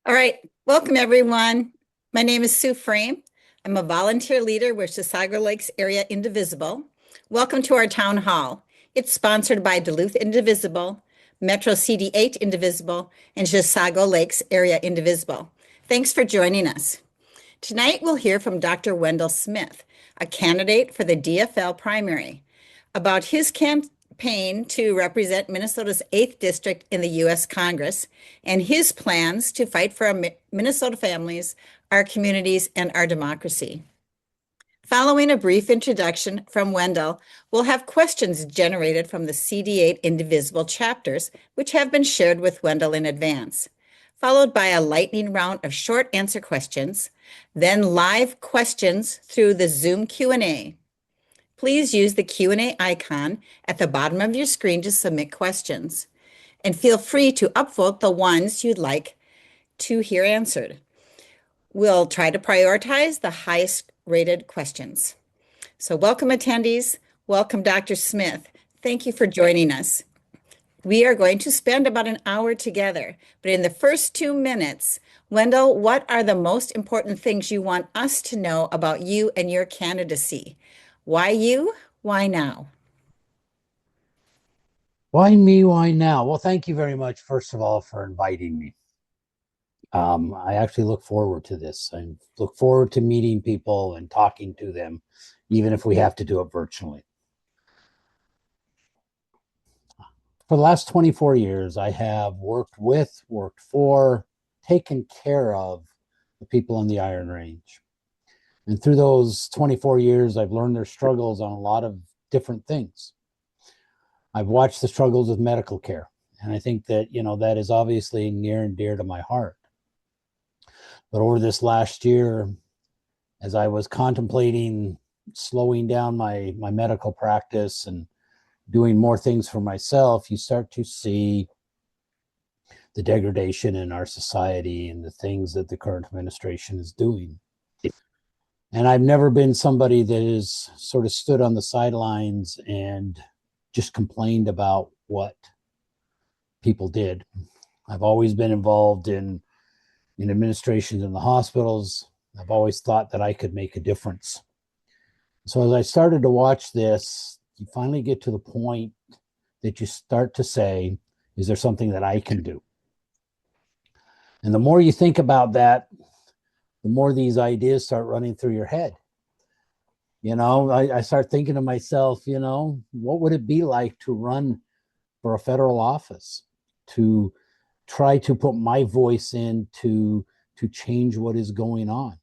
All right, welcome everyone. My name is Sue Frame. I'm a volunteer leader with Chisago Lakes Area Indivisible. Welcome to our town hall. It's sponsored by Duluth Indivisible, Metro CD8 Indivisible, and Chisago Lakes Area Indivisible. Thanks for joining us. Tonight we'll hear from Dr. Wendell Smith, a candidate for the DFL primary, about his campaign to represent Minnesota's 8th District in the U.S. Congress and his plans to fight for our Minnesota families, our communities, and our democracy. Following a brief introduction from Wendell, we'll have questions generated from the CD8 Indivisible chapters, which have been shared with Wendell in advance, followed by a lightning round of short answer questions, then live questions through the Zoom Q&A. Please use the Q&A icon at the bottom of your screen to submit questions, and feel free to upvote the ones you'd like to hear answered. We'll try to prioritize the highest rated questions. So welcome attendees, welcome Dr. Smith. Thank you for joining us. We are going to spend about an hour together, but in the first 2 minutes, Wendell, what are the most important things you want us to know about you and your candidacy? Why you? Why now? Why me? Why now? Well, thank you very much, first of all, for inviting me. I actually look forward to this. I look forward to meeting people and talking to them, even if we have to do it virtually. For the last 24 years, I have worked with, worked for, taken care of the people on the Iron Range. And through those 24 years, I've learned their struggles on a lot of different things. I've watched the struggles with medical care. And I think that, that is obviously near and dear to my heart. But over this last year, as I was contemplating slowing down my medical practice and doing more things for myself, you start to see the degradation in our society and the things that the current administration is doing. And I've never been somebody that has sort of stood on the sidelines and just complained about what people did. I've always been involved in administrations in the hospitals. I've always thought that I could make a difference. So as I started to watch this, you finally get to the point that you start to say, is there something that I can do? And the more you think about that, the more these ideas start running through your head. I start thinking to myself, what would it be like to run for a federal office, to try to put my voice in to change what is going on?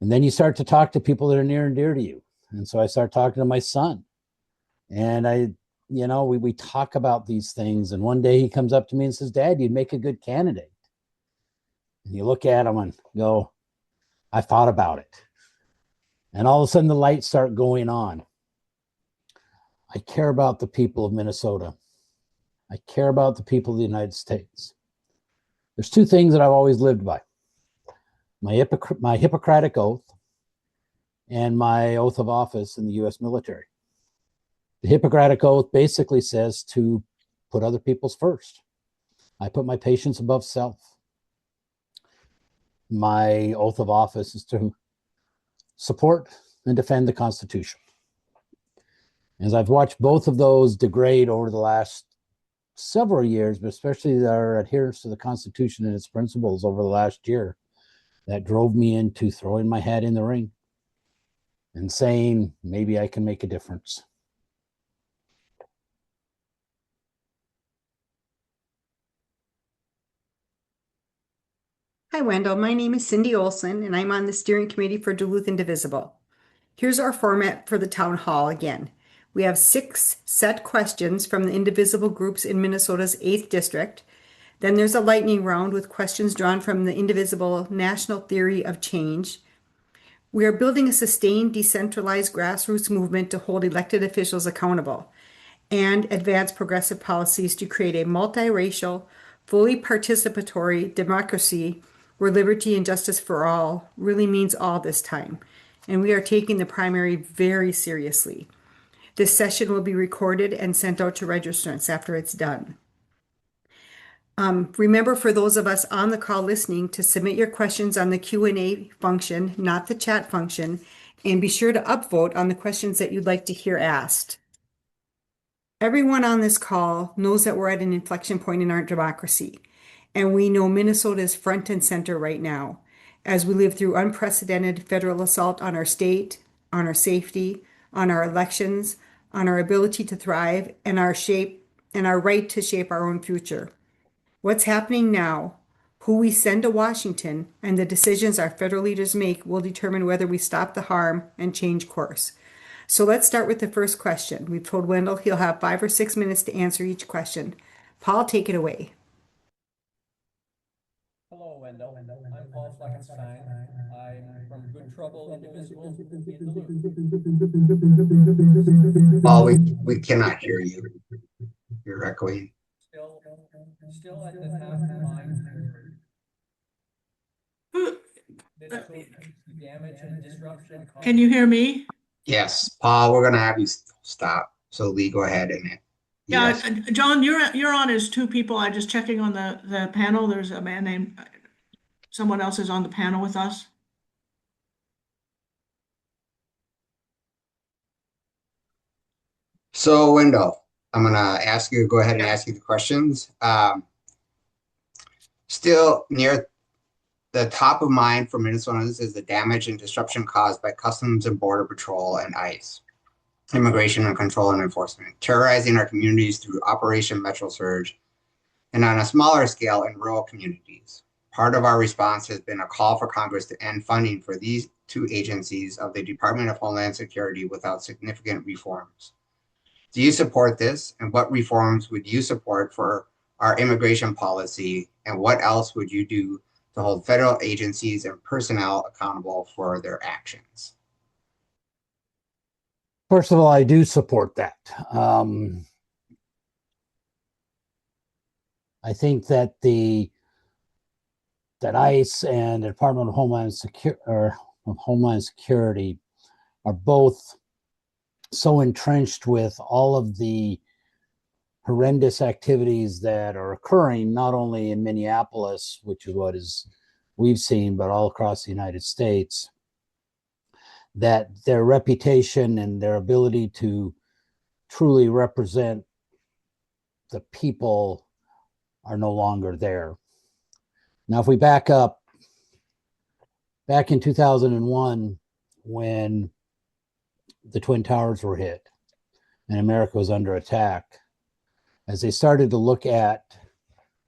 And then you start to talk to people that are near and dear to you. And so I start talking to my son, and we talk about these things. And one day he comes up to me and says, "Dad, you'd make a good candidate." And you look at him and go, "I thought about it." And all of a sudden the lights start going on. I care about the people of Minnesota. I care about the people of the United States. There's two things that I've always lived by: my Hippocratic oath and my oath of office in the U.S. military. The Hippocratic oath basically says to put other people's first. I put my patients above self. My oath of office is to support and defend the Constitution. As I've watched both of those degrade over the last several years, but especially our adherence to the Constitution and its principles over the last year, that drove me into throwing my hat in the ring and saying, maybe I can make a difference. Hi, Wendell. My name is Cindy Olson, and I'm on the steering committee for Duluth Indivisible. Here's our format for the town hall again. We have 6 set questions from the indivisible groups in Minnesota's 8th District. Then there's a lightning round with questions drawn from the indivisible national theory of change. We are building a sustained, decentralized grassroots movement to hold elected officials accountable and advance progressive policies to create a multiracial, fully participatory democracy where liberty and justice for all really means all this time. And we are taking the primary very seriously. This session will be recorded and sent out to registrants after it's done. Remember, for those of us on the call listening, to submit your questions on the Q&A function, not the chat function, and be sure to upvote on the questions that you'd like to hear asked. Everyone on this call knows that we're at an inflection point in our democracy, and we know Minnesota is front and center right now as we live through unprecedented federal assault on our state, on our safety, on our elections, on our ability to thrive, and our right to shape our own future. What's happening now, who we send to Washington, and the decisions our federal leaders make will determine whether we stop the harm and change course. So let's start with the first question. We've told Wendell he'll have 5 or 6 minutes to answer each question. Paul, take it away. Hello, Wendell. I'm Paul Fleckenstein. I'm from Good Trouble Indivisible in Duluth. Paul, we cannot hear you. You're echoing. Still at the top of mind for damage and disruption. Can you hear me? Yes, Paul, we're gonna have you stop. So Lee, go ahead and Yeah, yes. John, you're on as two people. I'm just checking on the panel. There's a man named, someone else is on the panel with us. So Wendell, I'm gonna ask you to go ahead and ask you the questions. Still near the top of mind for Minnesotans is the damage and disruption caused by Customs and Border Patrol and ICE, Immigration and Control and Enforcement, terrorizing our communities through Operation Metro Surge, and on a smaller scale in rural communities. Part of our response has been a call for Congress to end funding for these two agencies of the Department of Homeland Security without significant reforms. Do you support this? And what reforms would you support for our immigration policy? And what else would you do to hold federal agencies and personnel accountable for their actions? First of all, I do support that. I think that that ICE and the Department of Homeland Security are both so entrenched with all of the horrendous activities that are occurring, not only in Minneapolis, which is we've seen, but all across the United States, that their reputation and their ability to truly represent the people are no longer there. Now, if we back up, back in 2001, when the Twin Towers were hit and America was under attack, as they started to look at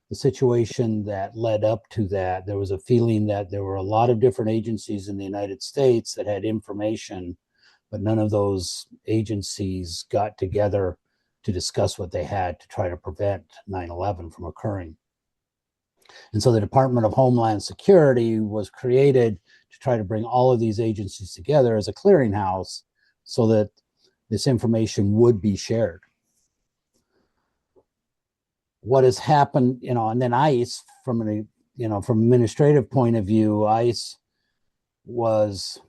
the situation that led up to that, there was a feeling that there were a lot of different agencies in the United States that had information, but none of those agencies got together to discuss what they had to try to prevent 9/11 from occurring. And so the Department of Homeland Security was created to try to bring all of these agencies together as a clearinghouse so that this information would be shared. What has happened, and then ICE, from an administrative point of view, ICE was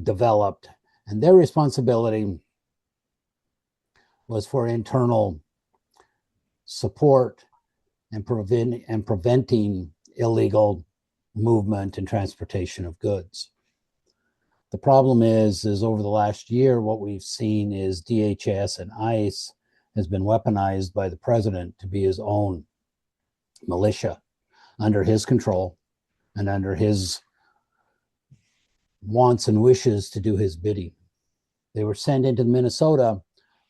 developed, and their responsibility was for internal support and preventing illegal movement and transportation of goods. The problem is over the last year, what we've seen is DHS and ICE has been weaponized by the president to be his own militia under his control and under his wants and wishes to do his bidding. They were sent into Minnesota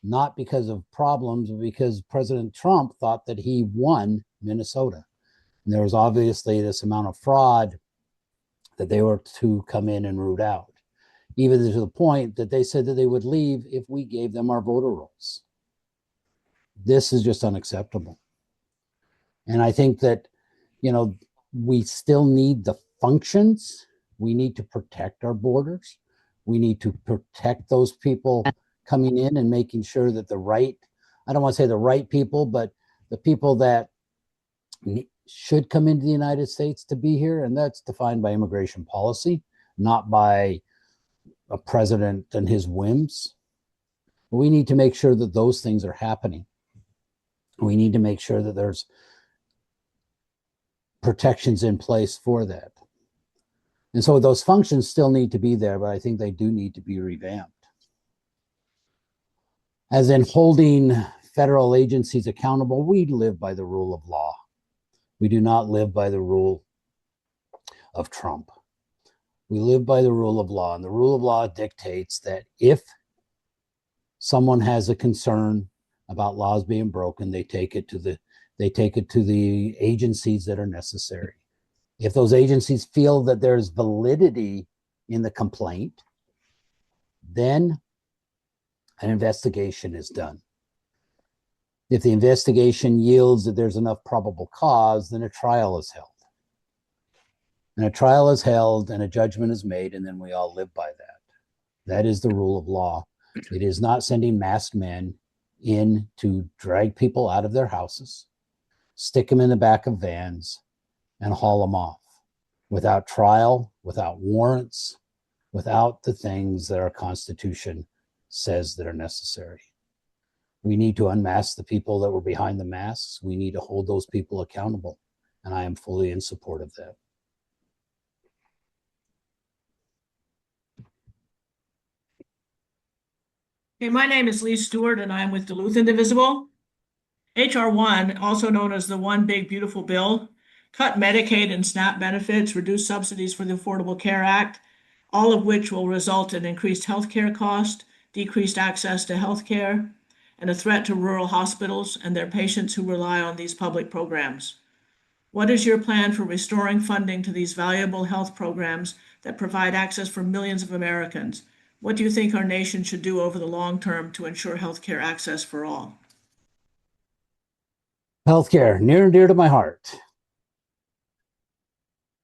not because of problems, but because President Trump thought that he won Minnesota. And there was obviously this amount of fraud that they were to come in and root out, even to the point that they said that they would leave if we gave them our voter rolls. This is just unacceptable. And I think that, we still need the functions. We need to protect our borders. We need to protect those people coming in and making sure that I don't want to say the right people, but the people that should come into the United States to be here. And that's defined by immigration policy, not by a president and his whims. We need to make sure that those things are happening. We need to make sure that there's protections in place for that. And so those functions still need to be there, but I think they do need to be revamped. As in holding federal agencies accountable, we live by the rule of law. We do not live by the rule of Trump. We live by the rule of law, and the rule of law dictates that if someone has a concern about laws being broken, they take it to the agencies that are necessary. If those agencies feel that there's validity in the complaint, then an investigation is done. If the investigation yields that there's enough probable cause, then a trial is held. And a trial is held and a judgment is made, and then we all live by that. That is the rule of law. It is not sending masked men in to drag people out of their houses, stick them in the back of vans, and haul them off without trial, without warrants, without the things that our Constitution says that are necessary. We need to unmask the people that were behind the masks. We need to hold those people accountable, and I am fully in support of that. Okay, my name is Lee Stewart, and I'm with Duluth Indivisible. HR 1, also known as the One Big Beautiful Bill, cut Medicaid and SNAP benefits, reduce subsidies for the Affordable Care Act, all of which will result in increased healthcare cost, decreased access to healthcare, and a threat to rural hospitals and their patients who rely on these public programs. What is your plan for restoring funding to these valuable health programs that provide access for millions of Americans? What do you think our nation should do over the long term to ensure healthcare access for all? Healthcare, near and dear to my heart.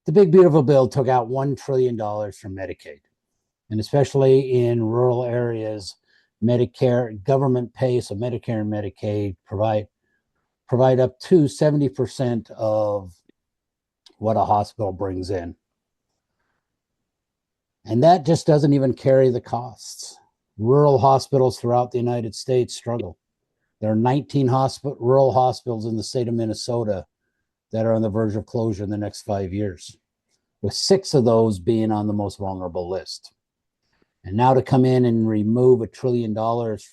The Big Beautiful Bill took out $1 trillion from Medicaid, and especially in rural areas, Medicare, government pay, so Medicare and Medicaid provide up to 70% of what a hospital brings in. And that just doesn't even carry the costs. Rural hospitals throughout the United States struggle. There are 19 rural hospitals in the state of Minnesota that are on the verge of closure in the next 5 years, with 6 of those being on the most vulnerable list. And now to come in and remove $1 trillion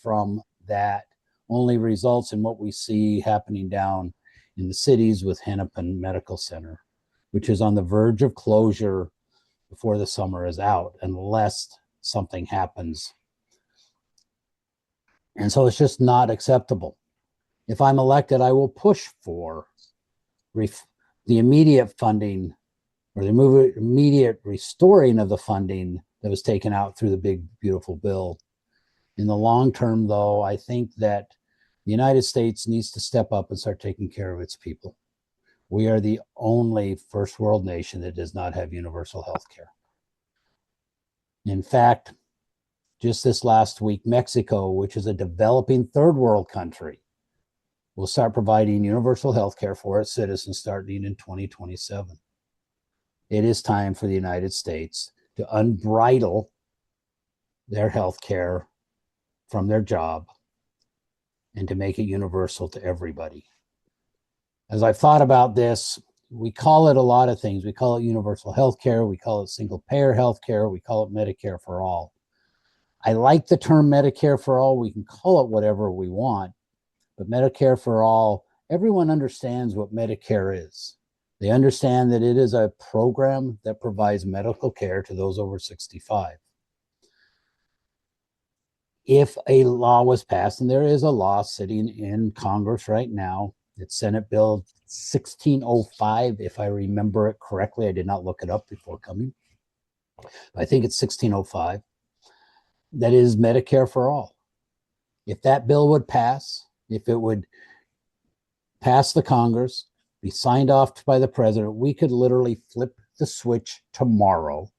from that only results in what we see happening down in the cities with Hennepin Medical Center, which is on the verge of closure before the summer is out, unless something happens. And so it's just not acceptable. If I'm elected, I will push for the immediate funding or the immediate restoring of the funding that was taken out through the Big Beautiful Bill. In the long term, though, I think that the United States needs to step up and start taking care of its people. We are the only first world nation that does not have universal health care. In fact, just this last week, Mexico, which is a developing third world country, will start providing universal health care for its citizens starting in 2027. It is time for the United States to unbridle their health care from their job and to make it universal to everybody. As I've thought about this, we call it a lot of things. We call it universal health care. We call it single payer health care. We call it Medicare for all. I like the term Medicare for all. We can call it whatever we want, but Medicare for all, everyone understands what Medicare is. They understand that it is a program that provides medical care to those over 65. If a law was passed, and there is a law sitting in Congress right now, it's Senate Bill 1605, if I remember it correctly. I did not look it up before coming. I think it's 1605. That is Medicare for all. If that bill would pass, if it would pass the Congress, be signed off by the president, we could literally flip the switch tomorrow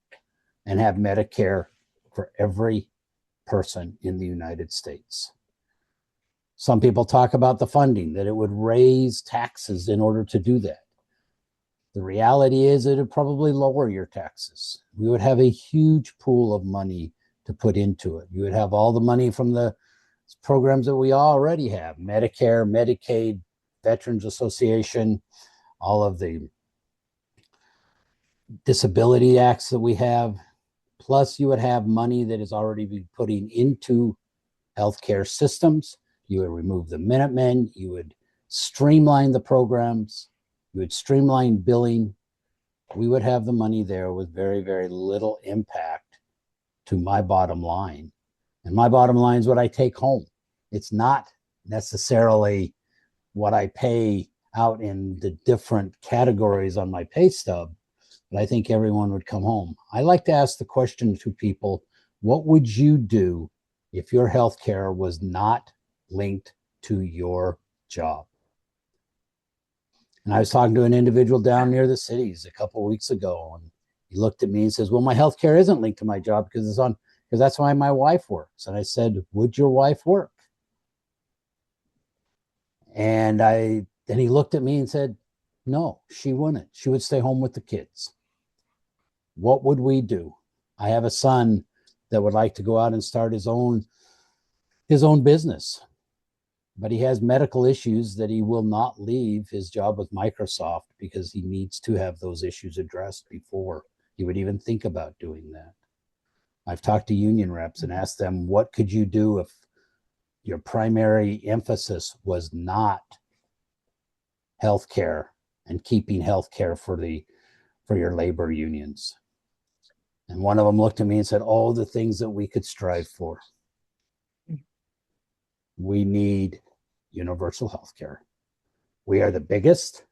and have Medicare for every person in the United States. Some people talk about the funding, that it would raise taxes in order to do that. The reality is it would probably lower your taxes. We would have a huge pool of money to put into it. You would have all the money from the programs that we already have, Medicare, Medicaid, Veterans Association, all of the disability acts that we have. Plus, you would have money that is already been putting into healthcare systems. You would remove the Minutemen. You would streamline the programs. You would streamline billing. We would have the money there with very, very little impact to my bottom line. And my bottom line is what I take home. It's not necessarily what I pay out in the different categories on my pay stub, but I think everyone would come home. I like to ask the question to people, what would you do if your health care was not linked to your job? And I was talking to an individual down near the cities a couple of weeks ago, and he looked at me and says, well, my health care isn't linked to my job because that's why my wife works. And I said, would your wife work? And he looked at me and said, no, she wouldn't. She would stay home with the kids. What would we do? I have a son that would like to go out and start his own business, but he has medical issues that he will not leave his job with Microsoft because he needs to have those issues addressed before he would even think about doing that. I've talked to union reps and asked them, what could you do if your primary emphasis was not healthcare and keeping healthcare for your labor unions? And one of them looked at me and said, all the things that we could strive for. We need universal healthcare. We are the biggest.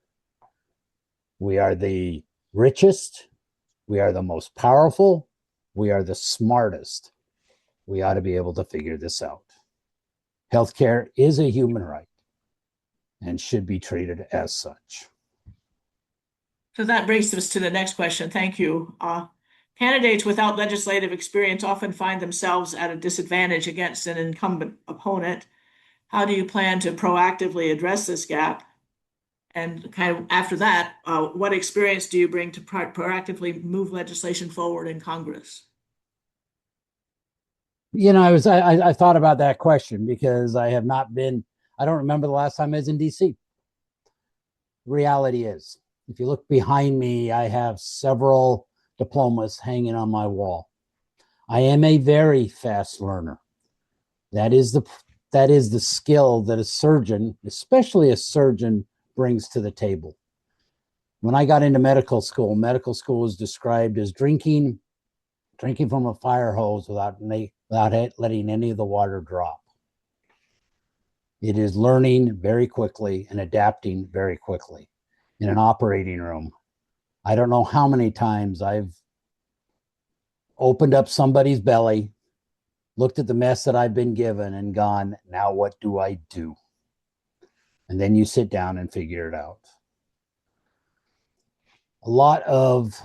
We are the richest. We are the most powerful. We are the smartest. We ought to be able to figure this out. Healthcare is a human right and should be treated as such. So that brings us to the next question. Thank you. Candidates without legislative experience often find themselves at a disadvantage against an incumbent opponent. How do you plan to proactively address this gap? And kind of after that, what experience do you bring to proactively move legislation forward in Congress? You know, I thought about that question because I don't remember the last time I was in DC. Reality is, if you look behind me, I have several diplomas hanging on my wall. I am a very fast learner. That is the skill that a surgeon, especially a surgeon, brings to the table. When I got into medical school was described as drinking from a fire hose without letting any of the water drop. It is learning very quickly and adapting very quickly. In an operating room, I don't know how many times I've opened up somebody's belly, looked at the mess that I've been given and gone, now what do I do? And then you sit down and figure it out. A lot of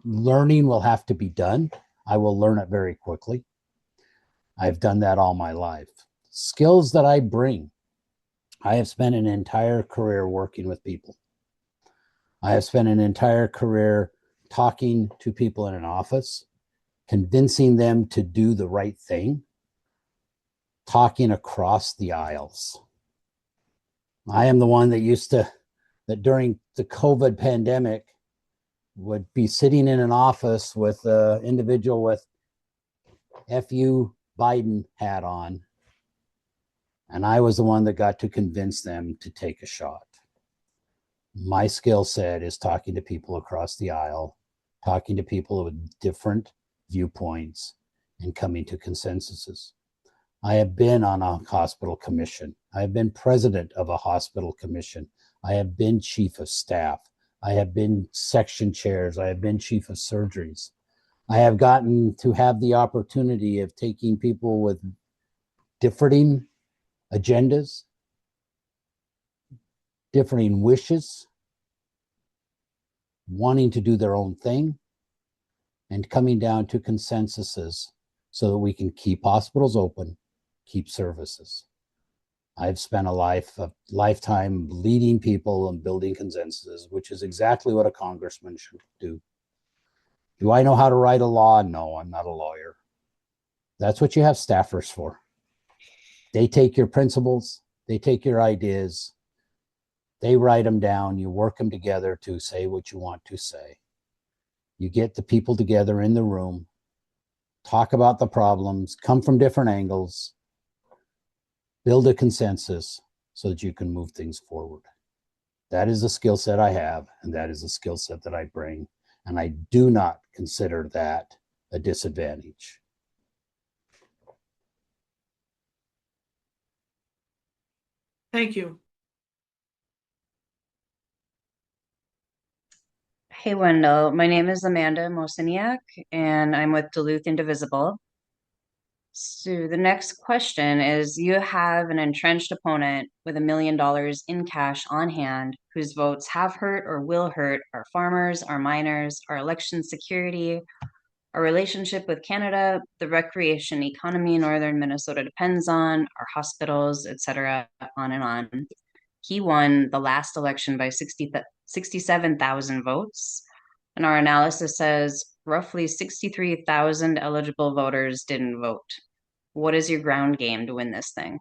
learning will have to be done. I will learn it very quickly. I've done that all my life. Skills that I bring. I have spent an entire career working with people. I have spent an entire career talking to people in an office, convincing them to do the right thing, talking across the aisles. I am the one that during the COVID pandemic would be sitting in an office with an individual with FU Biden hat on. And I was the one that got to convince them to take a shot. My skill set is talking to people across the aisle, talking to people with different viewpoints and coming to consensuses. I have been on a hospital commission. I have been president of a hospital commission. I have been chief of staff. I have been section chairs. I have been chief of surgeries. I have gotten to have the opportunity of taking people with differing agendas, differing wishes, wanting to do their own thing, and coming down to consensuses so that we can keep hospitals open, keep services. I've spent a lifetime leading people and building consensuses, which is exactly what a congressman should do. Do I know how to write a law? No, I'm not a lawyer. That's what you have staffers for. They take your principles, they take your ideas, They write them down. You work them together to say what you want to say. You get the people together in the room, talk about the problems, come from different angles, build a consensus so that you can move things forward. That is the skill set I have, and that is the skill set that I bring. And I do not consider that a disadvantage. Thank you. Hey, Wendell. My name is Amanda Mosiniak, and I'm with Duluth Indivisible. So the next question is, you have an entrenched opponent with $1 million in cash on hand whose votes have hurt or will hurt our farmers, our miners, our election security, our relationship with Canada, the recreation economy Northern Minnesota depends on, our hospitals, etc., on and on. He won the last election by 67,000 votes. And our analysis says roughly 63,000 eligible voters didn't vote. What is your ground game to win this thing?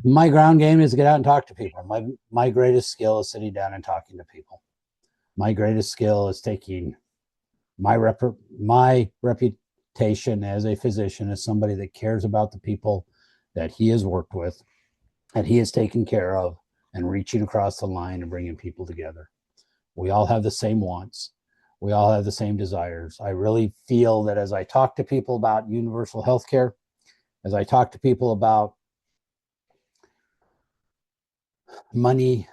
My ground game is to get out and talk to people. My greatest skill is sitting down and talking to people. My greatest skill is taking my reputation as a physician, as somebody that cares about the people that he has worked with, that he has taken care of, and reaching across the line and bringing people together. We all have the same wants. We all have the same desires. I really feel that as I talk to people about universal health care, as I talk to people about money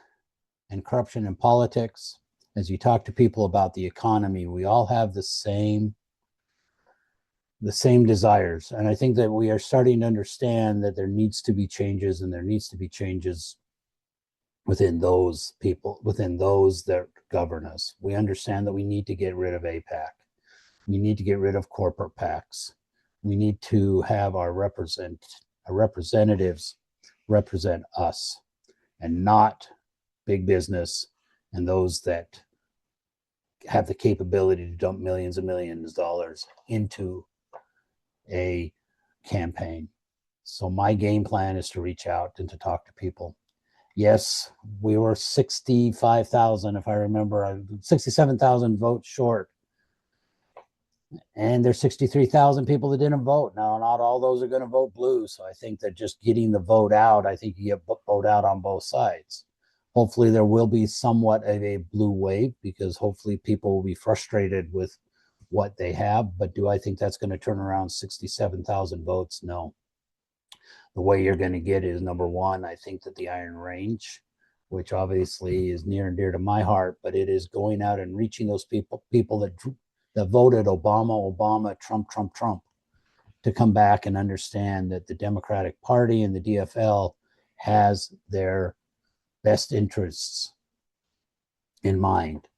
and corruption in politics, as you talk to people about the economy, we all have the same desires. And I think that we are starting to understand that there needs to be changes, and there needs to be changes within those people, within those that govern us. We understand that we need to get rid of APAC. We need to get rid of corporate PACs. We need to have our representatives represent us and not big business and those that have the capability to dump millions and millions of dollars into a campaign. So my game plan is to reach out and to talk to people. Yes, we were 65,000, if I remember, 67,000 votes short. And there's 63,000 people that didn't vote. Now, not all those are going to vote blue. So I think that just getting the vote out, I think you get vote out on both sides. Hopefully there will be somewhat of a blue wave, because hopefully people will be frustrated with what they have. But do I think that's going to turn around 67,000 votes? No. The way you're going to get is, number one, I think that the Iron Range, which obviously is near and dear to my heart, but it is going out and reaching those people that voted Obama, Trump, to come back and understand that the Democratic Party and the DFL has their best interests in mind.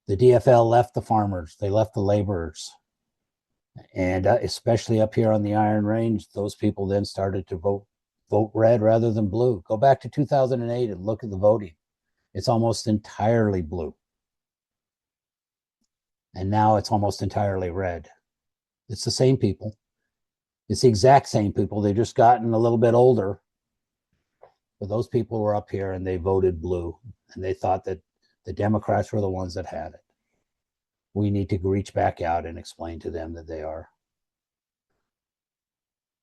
The DFL left the farmers, they left the laborers. And especially up here on the Iron Range, those people then started to vote red rather than blue. Go back to 2008 and look at the voting. It's almost entirely blue. And now it's almost entirely red. It's the same people. It's the exact same people. They've just gotten a little bit older. But those people were up here and they voted blue. And they thought that the Democrats were the ones that had it. We need to reach back out and explain to them that they are.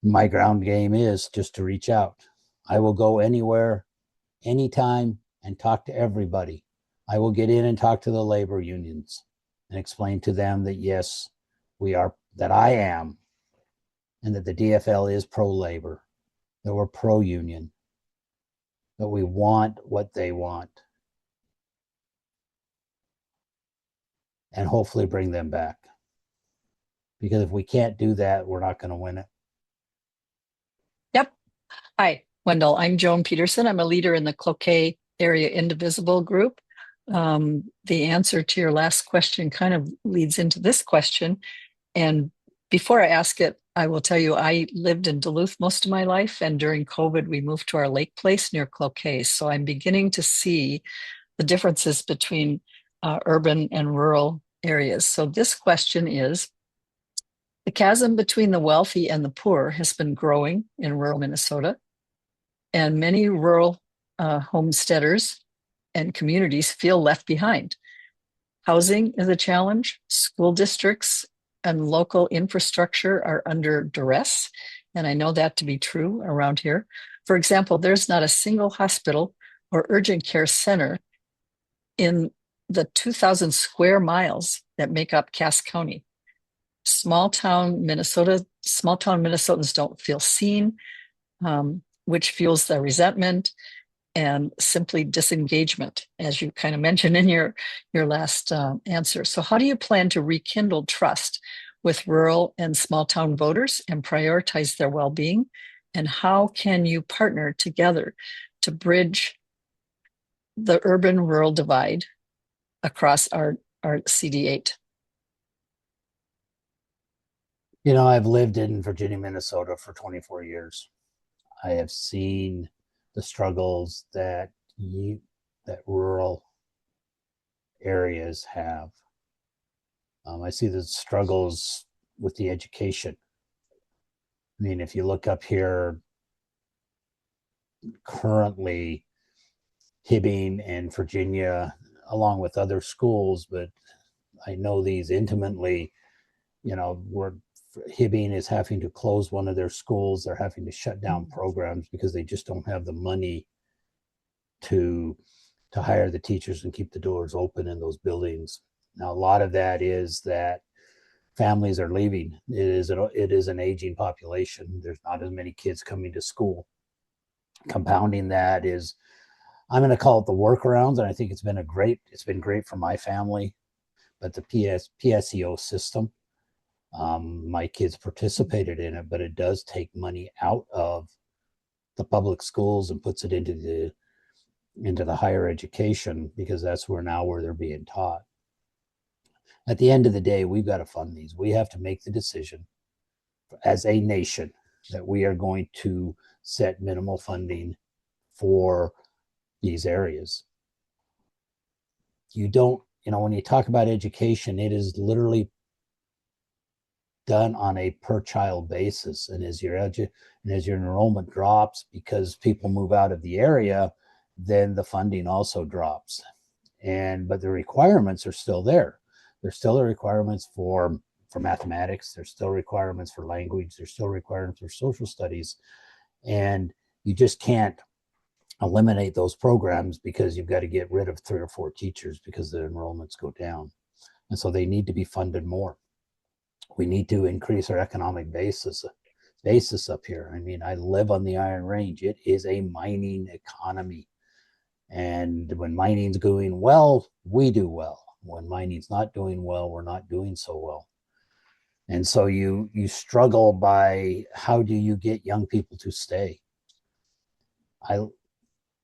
My ground game is just to reach out. I will go anywhere, anytime, and talk to everybody. I will get in and talk to the labor unions and explain to them that yes, that I am, and that the DFL is pro-labor, that we're pro-union, that we want what they want, and hopefully bring them back. Because if we can't do that, we're not going to win it. Yep. Hi, Wendell. I'm Joan Peterson. I'm a leader in the Cloquet Area Indivisible group. The answer to your last question kind of leads into this question. And before I ask it, I will tell you, I lived in Duluth most of my life. And during COVID, we moved to our lake place near Cloquet. So I'm beginning to see the differences between urban and rural areas. So this question is, the chasm between the wealthy and the poor has been growing in rural Minnesota. and many rural homesteaders and communities feel left behind. Housing is a challenge. School districts and local infrastructure are under duress, and I know that to be true around here. For example, there's not a single hospital or urgent care center in the 2,000 square miles that make up Cass County. Small-town Minnesotans don't feel seen, which fuels the resentment and simply disengagement, as you kind of mentioned in your last answer. So how do you plan to rekindle trust with rural and small-town voters and prioritize their well-being? And how can you partner together to bridge the urban-rural divide across our CD8? You know, I've lived in Virginia, Minnesota for 24 years. I have seen the struggles that rural areas have. I see the struggles with the education. I mean, if you look up here, currently Hibbing and Virginia, along with other schools, but I know these intimately, you know, Hibbing is having to close one of their schools. They're having to shut down programs because they just don't have the money to hire the teachers and keep the doors open in those buildings. Now, a lot of that is that families are leaving. It is an aging population. There's not as many kids coming to school. Compounding that is, I'm going to call it the workarounds, and I think it's been great for my family, but the PSEO system, my kids participated in it, but it does take money out of the public schools and puts it into the higher education, because that's where they're being taught. At the end of the day, we've got to fund these. We have to make the decision as a nation that we are going to set minimal funding for these areas. When you talk about education, it is literally done on a per child basis. And as your enrollment drops because people move out of the area, then the funding also drops. But the requirements are still there. There's still the requirements for mathematics. There's still requirements for language. There's still requirements for social studies. And you just can't eliminate those programs because you've got to get rid of 3 or 4 teachers because the enrollments go down. And so they need to be funded more. We need to increase our economic basis up here. I mean, I live on the Iron Range. It is a mining economy. And when mining's going well, we do well. When mining's not doing well, we're not doing so well. And so you struggle by how do you get young people to stay?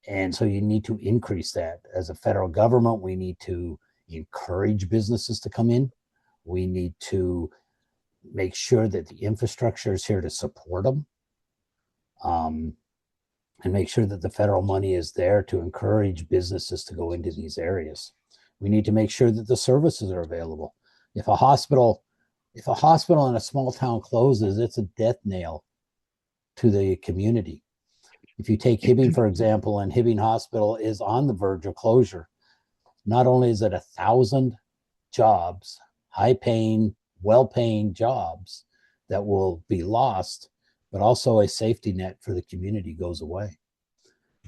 And so you need to increase that. As a federal government, we need to encourage businesses to come in. We need to make sure that the infrastructure is here to support them, and make sure that the federal money is there to encourage businesses to go into these areas. We need to make sure that the services are available. If a hospital in a small town closes, it's a death nail to the community. If you take Hibbing, for example, and Hibbing Hospital is on the verge of closure, not only is it 1,000 jobs, high-paying, well-paying jobs that will be lost, but also a safety net for the community goes away.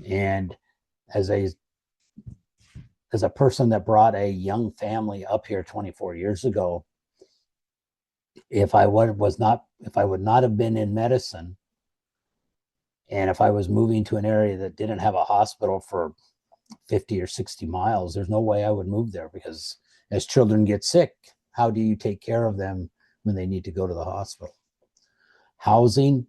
And as a person that brought a young family up here 24 years ago, if I would not have been in medicine, and if I was moving to an area that didn't have a hospital for 50 or 60 miles, there's no way I would move there, because as children get sick, how do you take care of them when they need to go to the hospital? Housing,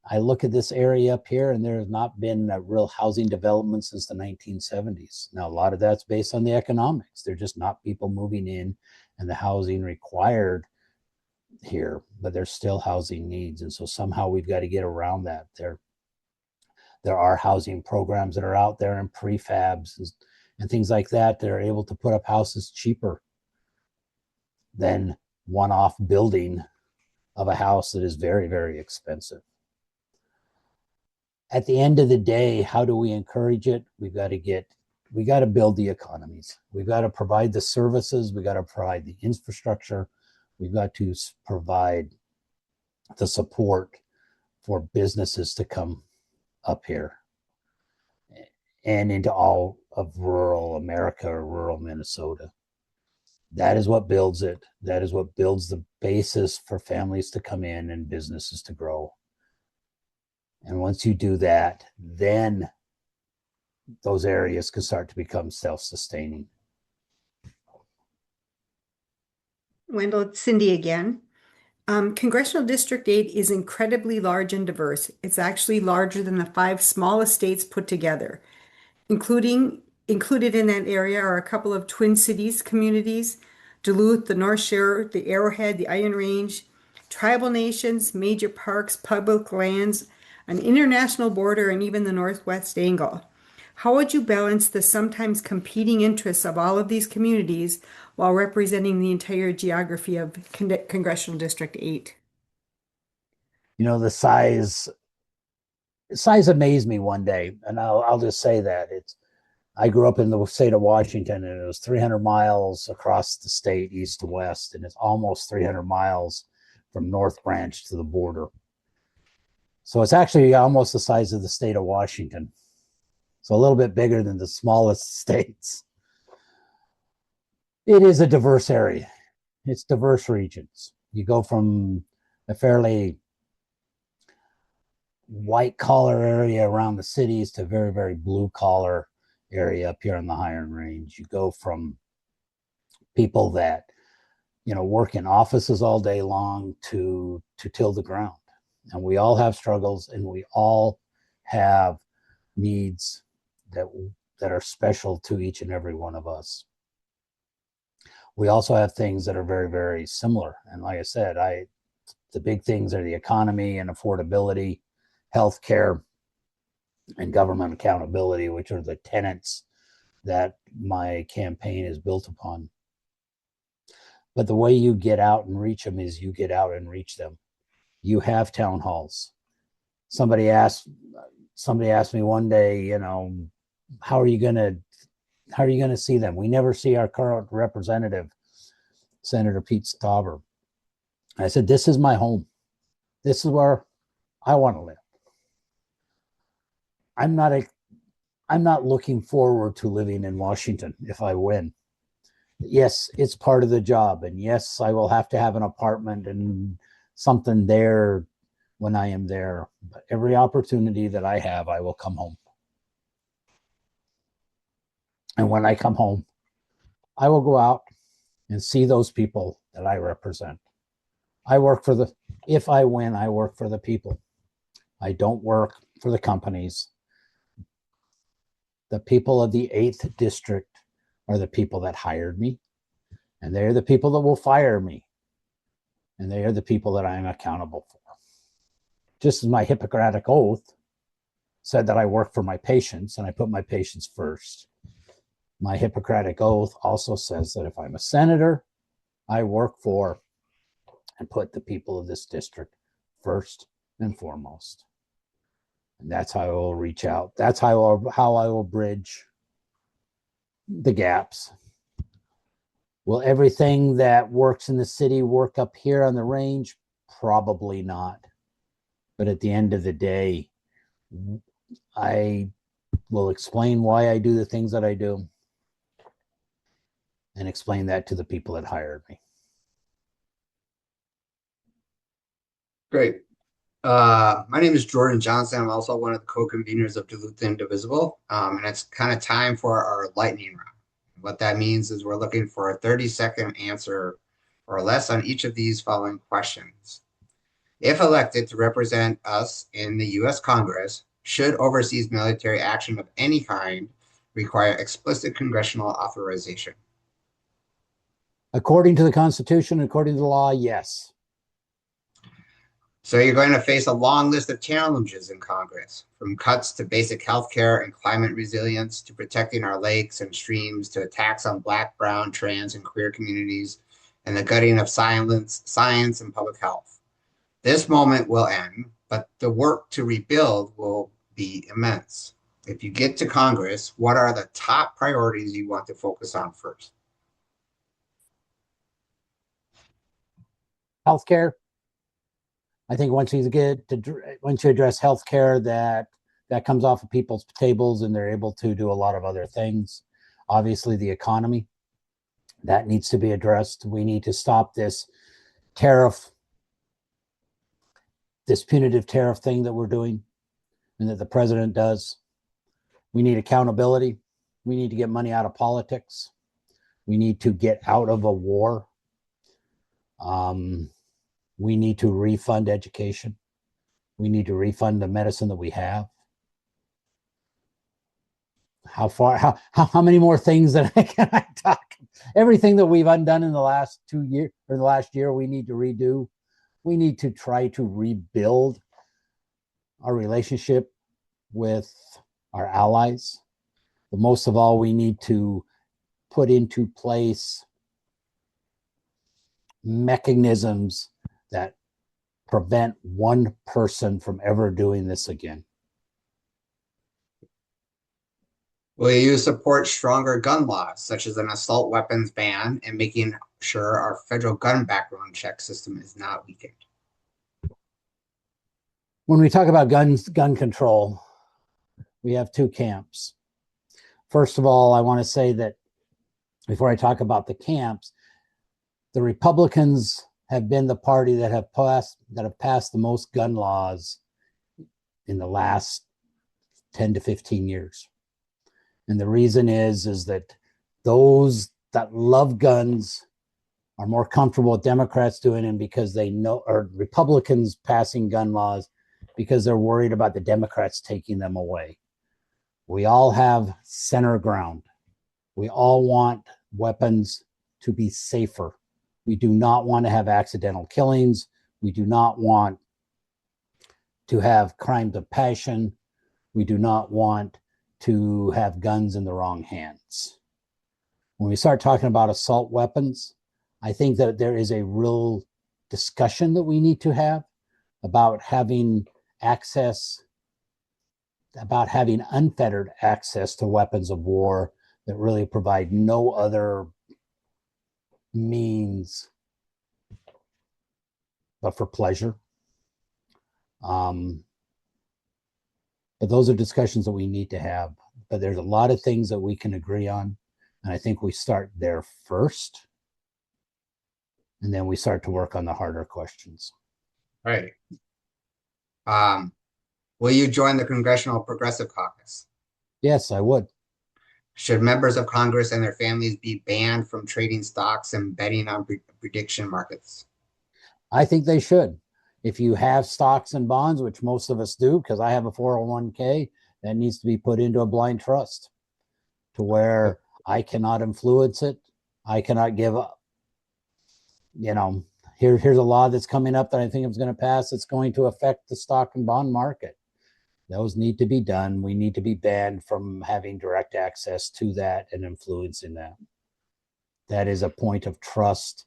I look at this area up here, and there has not been a real housing development since the 1970s. Now, a lot of that's based on the economics. They're just not people moving in and the housing required here, but there's still housing needs. And so somehow we've got to get around that. There are housing programs that are out there and prefabs and things like that that are able to put up houses cheaper than one-off building of a house that is very, very expensive. at the end of the day, how do we encourage it? We got to build the economies. We've got to provide the services. We got to provide the infrastructure. We've got to provide the support for businesses to come up here and into all of rural America or rural Minnesota. That is what builds it. That is what builds the basis for families to come in and businesses to grow. And once you do that, then those areas can start to become self-sustaining. Wendell, it's Cindy again. Congressional District 8 is incredibly large and diverse. It's actually larger than the 5 smallest states put together. Included in that area are a couple of Twin Cities communities, Duluth, the North Shore, the Arrowhead, the Iron Range, tribal nations, major parks, public lands, an international border, and even the Northwest Angle. How would you balance the sometimes competing interests of all of these communities while representing the entire geography of Congressional District 8? You know, the size amazed me one day, and I'll just say that I grew up in the state of Washington, and it was 300 miles across the state, east to west, and it's almost 300 miles from North Branch to the border. So it's actually almost the size of the state of Washington. So a little bit bigger than the smallest states. It is a diverse area. It's diverse regions. You go from a fairly white collar area around the cities to very, very blue collar area up here on the Iron Range. You go from people that, work in offices all day long to till the ground. And we all have struggles, and we all have needs that are special to each and every one of us. We also have things that are very, very similar. And like I said, the big things are the economy and affordability, healthcare, and government accountability, which are the tenets that my campaign is built upon. But the way you get out and reach them is you get out and reach them. You have town halls. Somebody asked me one day, how are you going to see them? We never see our current representative, Senator Pete Stauber. I said, this is my home. This is where I want to live. I'm not looking forward to living in Washington if I win. Yes, it's part of the job. And yes, I will have to have an apartment and something there when I am there. But every opportunity that I have, I will come home. And when I come home, I will go out and see those people that I represent. If I win, I work for the people. I don't work for the companies. The people of the 8th District are the people that hired me, and they're the people that will fire me, and they are the people that I'm accountable for. Just as my Hippocratic oath said that I work for my patients and I put my patients first, my Hippocratic oath also says that if I'm a senator, I work for and put the people of this district first and foremost. And that's how I will reach out. That's how I will bridge the gaps. Will everything that works in the city work up here on the range? Probably not. But at the end of the day, I will explain why I do the things that I do and explain that to the people that hired me. Great. My name is Jordan Johnson. I'm also one of the co-conveners of Duluth Indivisible. And it's kind of time for our lightning round. What that means is we're looking for a 30-second answer or less on each of these following questions. If elected to represent us in the U.S. Congress, should overseas military action of any kind require explicit congressional authorization? According to the Constitution, according to the law, yes. So you're going to face a long list of challenges in Congress, from cuts to basic health care and climate resilience, to protecting our lakes and streams, to attacks on Black, brown, trans, and queer communities, and the gutting of science, and public health. This moment will end, but the work to rebuild will be immense. If you get to Congress, what are the top priorities you want to focus on first? Healthcare. I think once you address healthcare, that comes off of people's tables and they're able to do a lot of other things. Obviously, the economy, that needs to be addressed. We need to stop this punitive tariff thing that we're doing and that the president does. We need accountability. We need to get money out of politics. We need to get out of a war. We need to refund education. We need to refund the medicine that we have. How many more things that can I talk? Everything that we've undone in the last 2 years or the last year, we need to redo. We need to try to rebuild our relationship with our allies. But most of all, we need to put into place mechanisms that prevent one person from ever doing this again. Will you support stronger gun laws, such as an assault weapons ban, and making sure our federal gun background check system is not weakened? When we talk about gun control, we have two camps. First of all, I want to say that before I talk about the camps, the Republicans have been the party that have passed the most gun laws in the last 10 to 15 years. And the reason is that those that love guns are more comfortable with Democrats doing it because they know, or Republicans passing gun laws because they're worried about the Democrats taking them away. We all have center ground. We all want weapons to be safer. We do not want to have accidental killings. We do not want to have crimes of passion. We do not want to have guns in the wrong hands. When we start talking about assault weapons, I think that there is a real discussion that we need to have about having unfettered access to weapons of war that really provide no other means but for pleasure. But those are discussions that we need to have. But there's a lot of things that we can agree on. And I think we start there first. And then we start to work on the harder questions. Right. Will you join the Congressional Progressive Caucus? Yes, I would. Should members of Congress and their families be banned from trading stocks and betting on prediction markets? I think they should. If you have stocks and bonds, which most of us do, because I have a 401k, that needs to be put into a blind trust to where I cannot influence it. I cannot give up. Here's a law that's coming up that I think is going to pass. It's going to affect the stock and bond market. Those need to be done. We need to be banned from having direct access to that and influencing that. That is a point of trust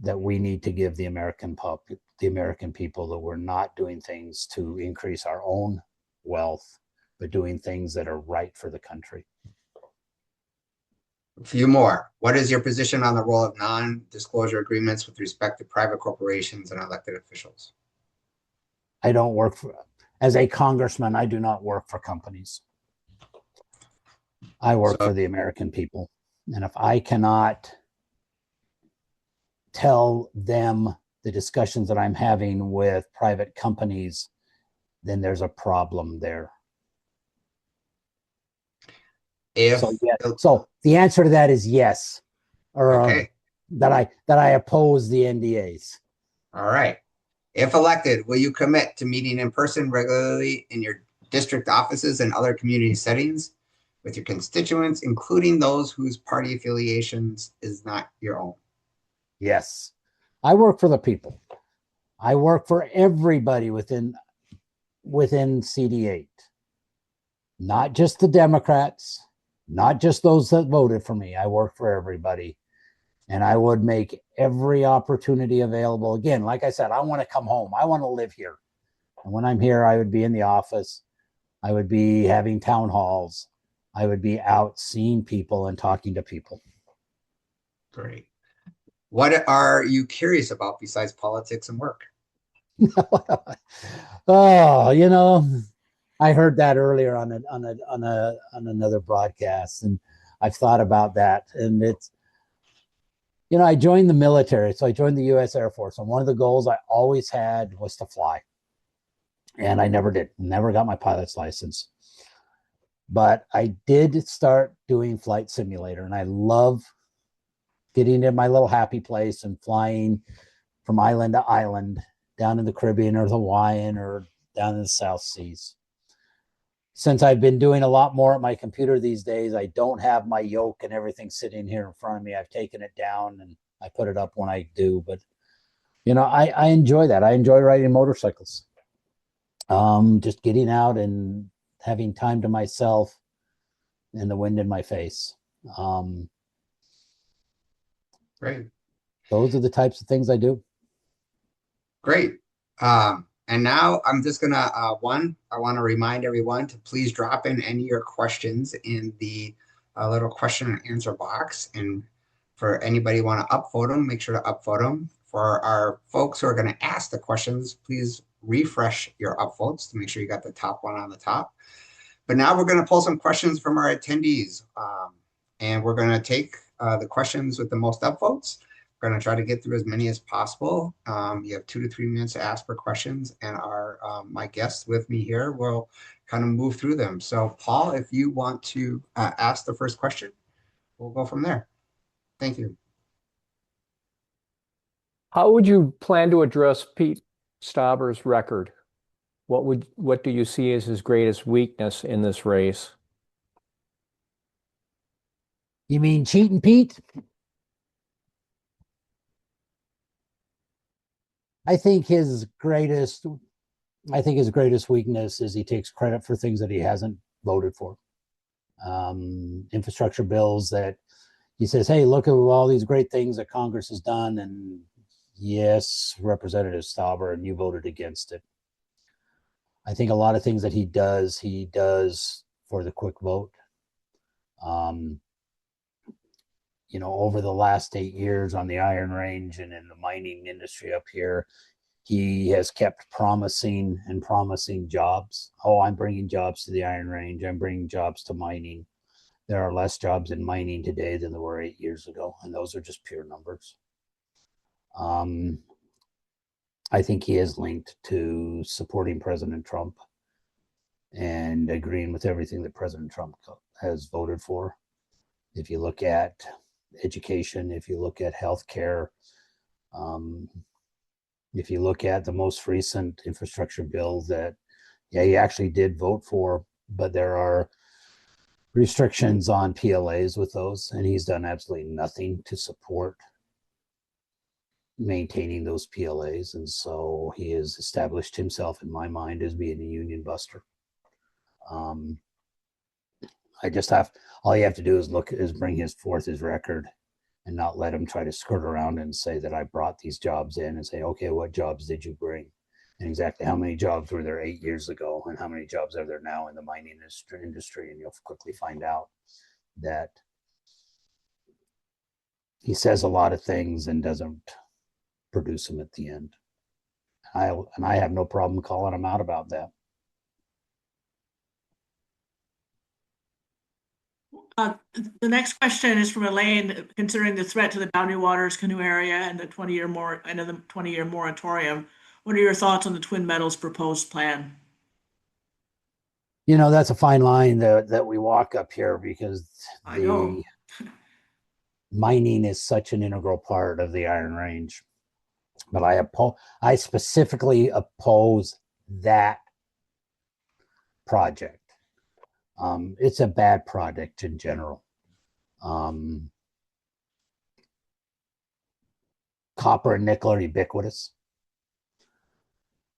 that we need to give the American people, that we're not doing things to increase our own wealth, but doing things that are right for the country. A few more. What is your position on the role of non-disclosure agreements with respect to private corporations and elected officials? I don't work as a congressman, I do not work for companies. I work for the American people. And if I cannot tell them the discussions that I'm having with private companies, then there's a problem there. So the answer to that is yes, or okay. that I oppose the NDAs. All right. If elected, will you commit to meeting in person regularly in your district offices and other community settings with your constituents, including those whose party affiliations is not your own? Yes. I work for the people. I work for everybody within CD8. Not just the Democrats, not just those that voted for me. I work for everybody. And I would make every opportunity available. Again, like I said, I want to come home. I want to live here. And when I'm here, I would be in the office. I would be having town halls. I would be out seeing people and talking to people. Great. What are you curious about besides politics and work? Oh, you know, I heard that earlier on another broadcast, and I've thought about that. And it's, you know, I joined the military, so I joined the U.S. Air Force, and one of the goals I always had was to fly, and I never did, never got my pilot's license. But I did start doing flight simulator, and I love getting in my little happy place and flying from island to island down in the Caribbean or the Hawaiian or down in the South Seas. Since I've been doing a lot more at my computer these days, I don't have my yoke and everything sitting here in front of me. I've taken it down and I put it up when I do. But, you know, I enjoy that. I enjoy riding motorcycles. Just getting out and having time to myself and the wind in my face. Great. Those are the types of things I do. Great. And now I'm just gonna, I want to remind everyone to please drop in any of your questions in the little question and answer box. And for anybody want to upvote them, make sure to upvote them. For our folks who are going to ask the questions, please refresh your upvotes to make sure you got the top one on the top. But now we're going to pull some questions from our attendees. And we're going to take the questions with the most upvotes. We're going to try to get through as many as possible. You have 2 to 3 minutes to ask for questions, and our my guests with me here will kind of move through them. So, Paul, if you want to ask the first question, we'll go from there. Thank you. How would you plan to address Pete Stauber's record? What do you see as his greatest weakness in this race? You mean cheating Pete? I think his greatest weakness is he takes credit for things that he hasn't voted for. Infrastructure bills that he says, hey, look at all these great things that Congress has done. And yes, Representative Stauber, and you voted against it. I think a lot of things that he does for the quick vote. You know, over the last 8 years on the Iron Range and in the mining industry up here, he has kept promising jobs. Oh, I'm bringing jobs to the Iron Range. I'm bringing jobs to mining. There are less jobs in mining today than there were 8 years ago, and those are just pure numbers. I think he is linked to supporting President Trump and agreeing with everything that President Trump has voted for. If you look at education, if you look at healthcare, if you look at the most recent infrastructure bill that, yeah, he actually did vote for, but there are restrictions on PLAs with those, and he's done absolutely nothing to support maintaining those PLAs. And so he has established himself, in my mind, as being a union buster. All you have to do is bring forth his record and not let him try to skirt around and say that I brought these jobs in, and say, okay, what jobs did you bring? And exactly how many jobs were there 8 years ago, and how many jobs are there now in the mining industry? And you'll quickly find out that he says a lot of things and doesn't produce them at the end. And I have no problem calling him out about that. The next question is from Elaine. Considering the threat to the Boundary Waters canoe area and the 20-year moratorium, what are your thoughts on the Twin Metals proposed plan? You know, that's a fine line that we walk up here, because the mining is such an integral part of the Iron Range. But I specifically oppose that project. It's a bad project in general. Copper and nickel are ubiquitous.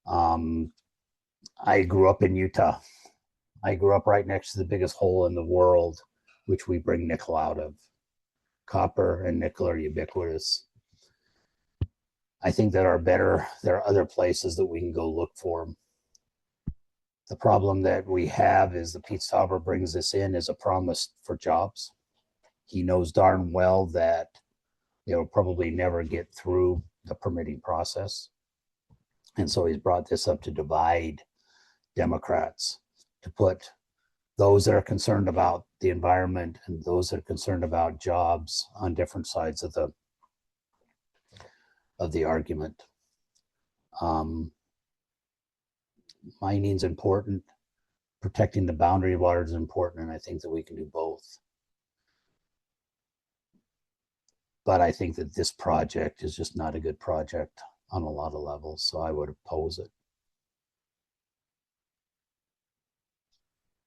I grew up in Utah. I grew up right next to the biggest hole in the world, which we bring nickel out of. Copper and nickel are ubiquitous. I think there are other places that we can go look for them. The problem that we have is that Pete Stauber brings this in as a promise for jobs. He knows darn well that it'll probably never get through the permitting process. And so he's brought this up to divide Democrats, to put those that are concerned about the environment and those that are concerned about jobs on different sides of the argument. Mining's important, protecting the boundary waters is important, and I think that we can do both. But I think that this project is just not a good project on a lot of levels, so I would oppose it.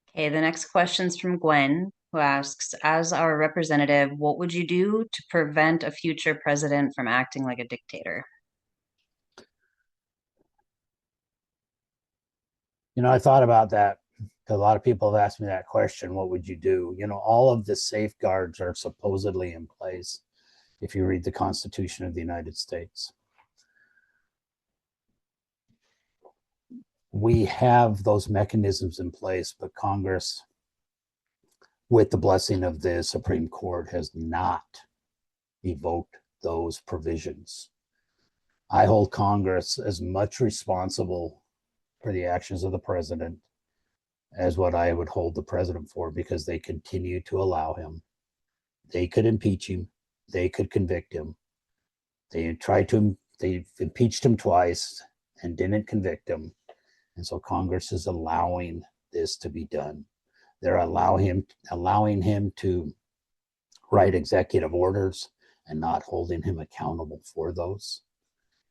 Okay, the next question's from Gwen, who asks, as our representative, what would you do to prevent a future president from acting like a dictator? You know, I thought about that because a lot of people have asked me that question. What would you do? You know, all of the safeguards are supposedly in place if you read the Constitution of the United States. We have those mechanisms in place, but Congress, with the blessing of the Supreme Court, has not evoked those provisions. I hold Congress as much responsible for the actions of the president as what I would hold the president for, because they continue to allow him. They could impeach him. They could convict him. They've impeached him twice and didn't convict him. And so Congress is allowing this to be done. They're allowing him to write executive orders and not holding him accountable for those,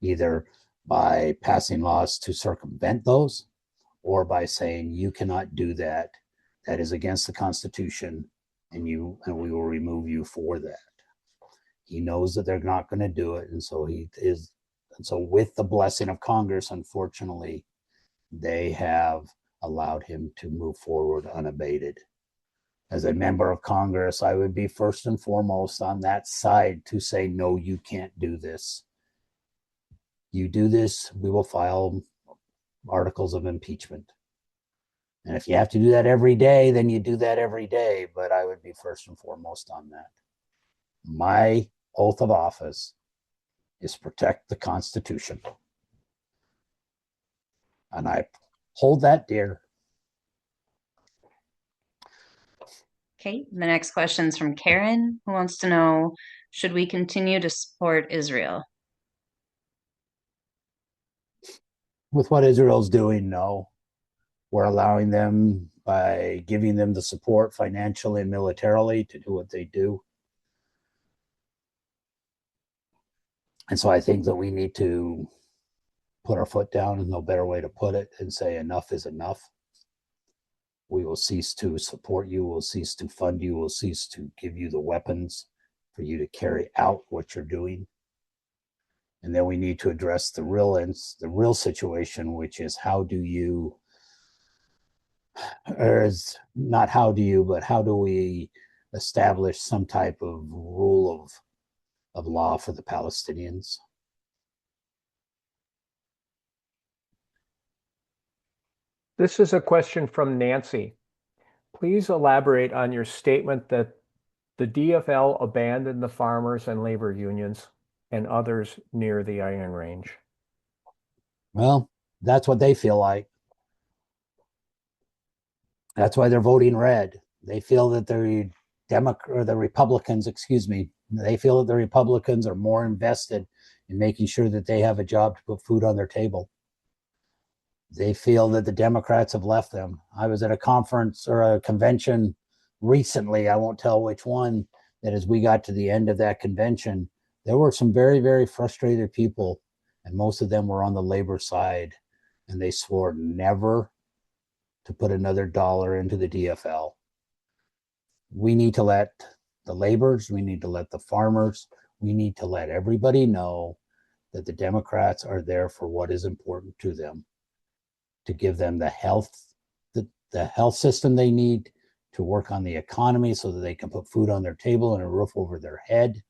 either by passing laws to circumvent those or by saying you cannot do that. That is against the Constitution, and we will remove you for that. He knows that they're not going to do it, and so with the blessing of Congress, unfortunately, they have allowed him to move forward unabated. As a member of Congress, I would be first and foremost on that side to say, no, you can't do this. You do this, we will file articles of impeachment. And if you have to do that every day, then you do that every day. But I would be first and foremost on that. My oath of office is protect the Constitution. And I hold that dear. Okay, the next question's from Karen, who wants to know, should we continue to support Israel? With what Israel's doing, no. We're allowing them by giving them the support financially and militarily to do what they do. And so I think that we need to put our foot down, and no better way to put it, and say enough is enough. We will cease to support you, we'll cease to fund you, we'll cease to give you the weapons for you to carry out what you're doing. And then we need to address the real situation, which is how do we establish some type of rule of law for the Palestinians? This is a question from Nancy. Please elaborate on your statement that the DFL abandoned the farmers and labor unions and others near the Iron Range. Well, that's what they feel like. That's why they're voting red. They feel that the Republicans, they feel that the Republicans are more invested in making sure that they have a job to put food on their table. They feel that the Democrats have left them. I was at a conference or a convention recently, I won't tell which one, that as we got to the end of that convention, there were some very, very frustrated people, and most of them were on the labor side, and they swore never to put another dollar into the DFL. We need to let the laborers, we need to let the farmers, we need to let everybody know that the Democrats are there for what is important to them, to give them the health system they need, to work on the economy so that they can put food on their table and a roof over their head,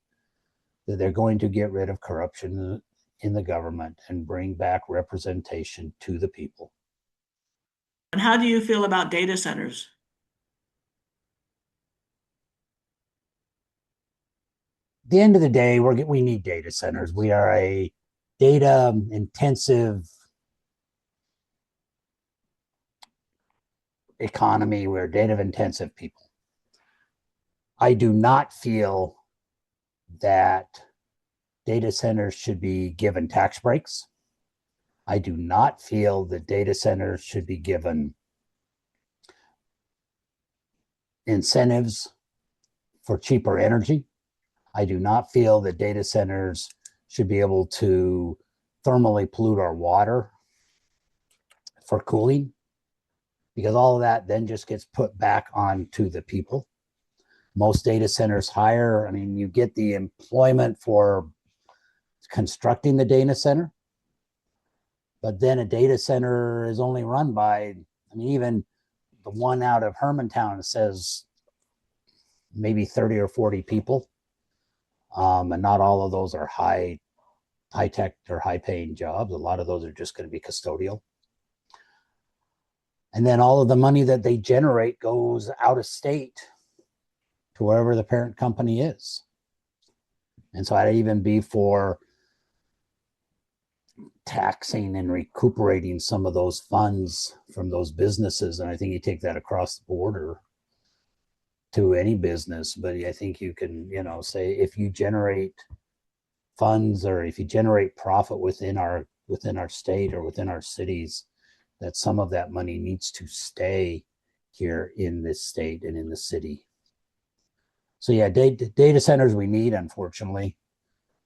that they're going to get rid of corruption in the government and bring back representation to the people. how do you feel about data centers? At the end of the day, we need data centers. We are a data intensive economy. We're data intensive people. I do not feel that data centers should be given tax breaks. I do not feel that data centers should be given incentives for cheaper energy. I do not feel that data centers should be able to thermally pollute our water for cooling, because all of that then just gets put back onto the people. Most data centers hire, I mean, you get the employment for constructing the data center, but then a data center is only run by, I mean, even the one out of Hermantown says maybe 30 or 40 people. And not all of those are high tech or high paying jobs. A lot of those are just going to be custodial. And then all of the money that they generate goes out of state to wherever the parent company is. And so I'd even be for taxing and recuperating some of those funds from those businesses. And I think you take that across the border to any business, but I think you can, say if you generate funds or if you generate profit within our state or within our cities, that some of that money needs to stay here in this state and in the city. So yeah, data centers we need, unfortunately,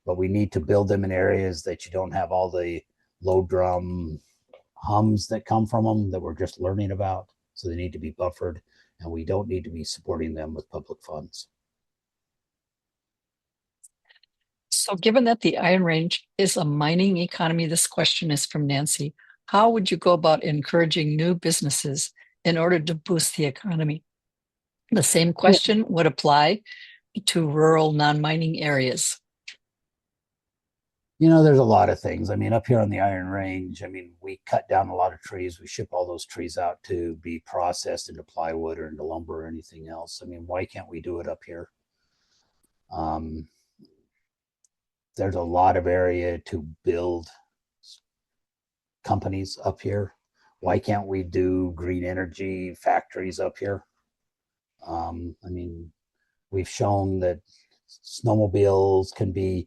but we need to build them in areas that you don't have all the low drum hums that come from them that we're just learning about. So they need to be buffered, and we don't need to be supporting them with public funds. So given that the Iron Range is a mining economy, this question is from Nancy. How would you go about encouraging new businesses in order to boost the economy? The same question would apply to rural non-mining areas. There's a lot of things. I mean, up here on the Iron Range, I mean, we cut down a lot of trees. We ship all those trees out to be processed into plywood or into lumber or anything else. I mean, why can't we do it up here? There's a lot of area to build companies up here. Why can't we do green energy factories up here? I mean, we've shown that snowmobiles can be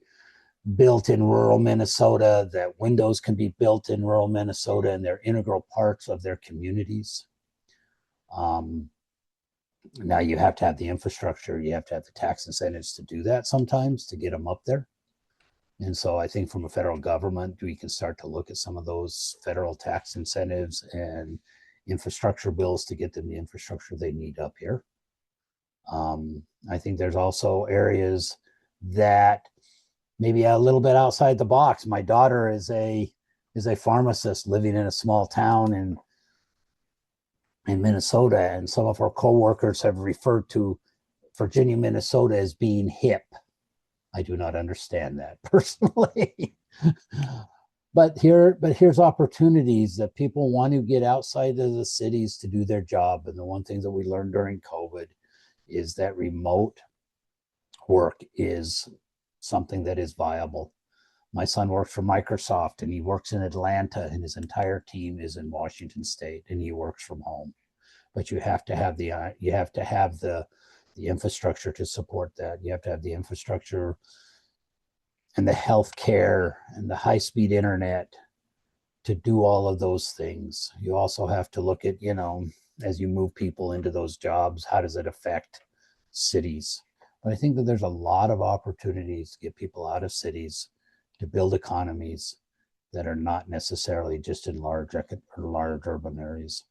built in rural Minnesota, that windows can be built in rural Minnesota, and they're integral parts of their communities. Now you have to have the infrastructure, you have to have the tax incentives to do that sometimes, to get them up there. And so I think from a federal government, we can start to look at some of those federal tax incentives and infrastructure bills to get them the infrastructure they need up here. I think there's also areas that maybe a little bit outside the box. My daughter is a pharmacist living in a small town in Minnesota, and some of her coworkers have referred to Virginia, Minnesota as being hip. I do not understand that personally. But here's opportunities that people want to get outside of the cities to do their job. And the one thing that we learned during COVID is that remote work is something that is viable. My son works for Microsoft and he works in Atlanta, and his entire team is in Washington State, and he works from home. But you have to have the infrastructure to support that. You have to have the infrastructure and the healthcare and the high-speed internet to do all of those things. You also have to look at, as you move people into those jobs, how does it affect cities? But I think that there's a lot of opportunities to get people out of cities to build economies that are not necessarily just in large urban areas.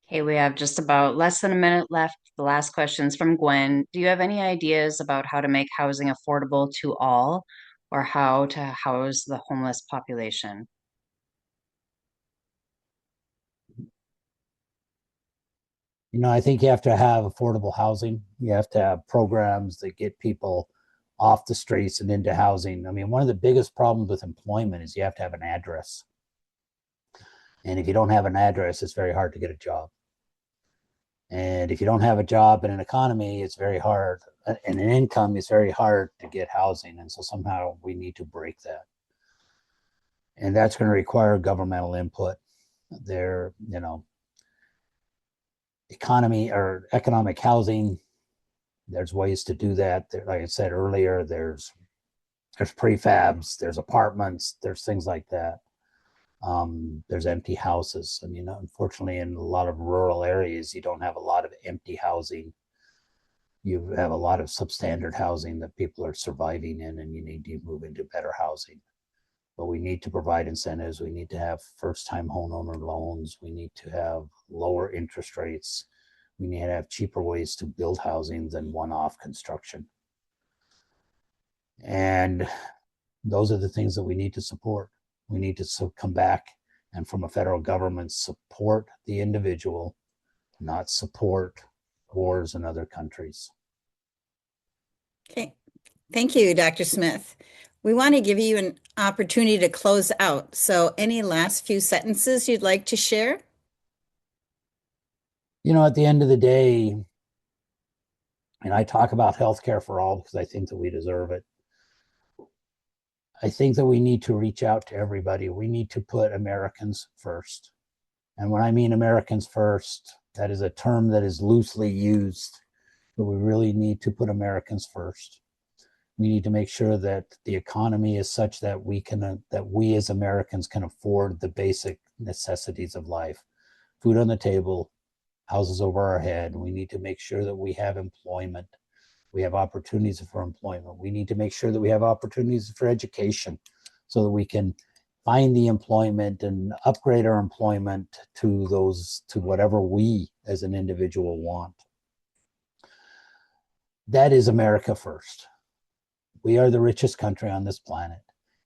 Okay, we have just about less than a minute left. The last question's from Gwen. Do you have any ideas about how to make housing affordable to all, or how to house the homeless population? I think you have to have affordable housing. You have to have programs that get people off the streets and into housing. I mean, one of the biggest problems with employment is you have to have an address. And if you don't have an address, it's very hard to get a job. And if you don't have a job in an economy, it's very hard. And an income, it's very hard to get housing. And so somehow we need to break that. And that's going to require governmental input. There, economy or economic housing, there's ways to do that. There, like I said earlier, there's prefabs, there's apartments, there's things like that. There's empty houses. I mean, unfortunately, in a lot of rural areas, you don't have a lot of empty housing. You have a lot of substandard housing that people are surviving in, and you need to move into better housing. But we need to provide incentives. We need to have first-time homeowner loans. We need to have lower interest rates. We need to have cheaper ways to build housing than one-off construction. And those are the things that we need to support. We need to come back and from a federal government support the individual, not support wars in other countries. Okay. Thank you, Dr. Smith. We want to give you an opportunity to close out. So any last few sentences you'd like to share? At the end of the day, and I talk about healthcare for all because I think that we deserve it. I think that we need to reach out to everybody. We need to put Americans first. And when I mean Americans first, that is a term that is loosely used, but we really need to put Americans first. We need to make sure that the economy is such that we as Americans can afford the basic necessities of life. Food on the table, houses over our head. We need to make sure that we have employment. We have opportunities for employment. We need to make sure that we have opportunities for education so that we can find the employment and upgrade our employment to whatever we as an individual want. That is America first. We are the richest country on this planet,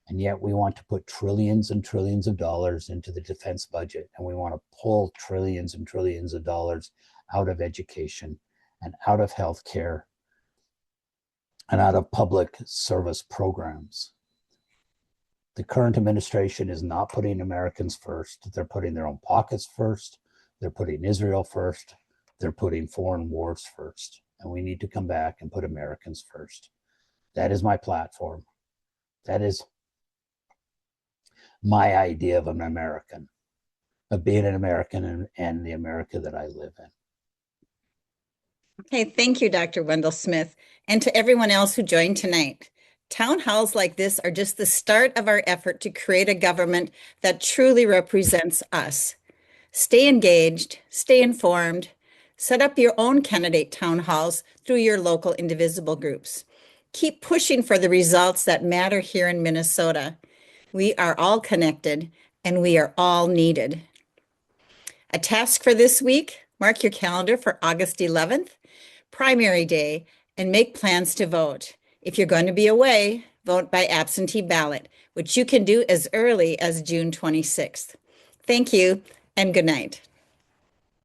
and yet we want to put trillions and trillions of dollars into the defense budget, and we want to pull trillions and trillions of dollars out of education and out of healthcare and out of public service programs. The current administration is not putting Americans first. They're putting their own pockets first. They're putting Israel first. They're putting foreign wars first. And we need to come back and put Americans first. That is my platform. That is my idea of an American, of being an American and the America that I live in. Okay, thank you, Dr. Wendell Smith, and to everyone else who joined tonight. Town halls like this are just the start of our effort to create a government that truly represents us. Stay engaged, stay informed, set up your own candidate town halls through your local indivisible groups. Keep pushing for the results that matter here in Minnesota. We are all connected and we are all needed. A task for this week, mark your calendar for August 11th, primary day, and make plans to vote. If you're going to be away, vote by absentee ballot, which you can do as early as June 26th. Thank you and good night.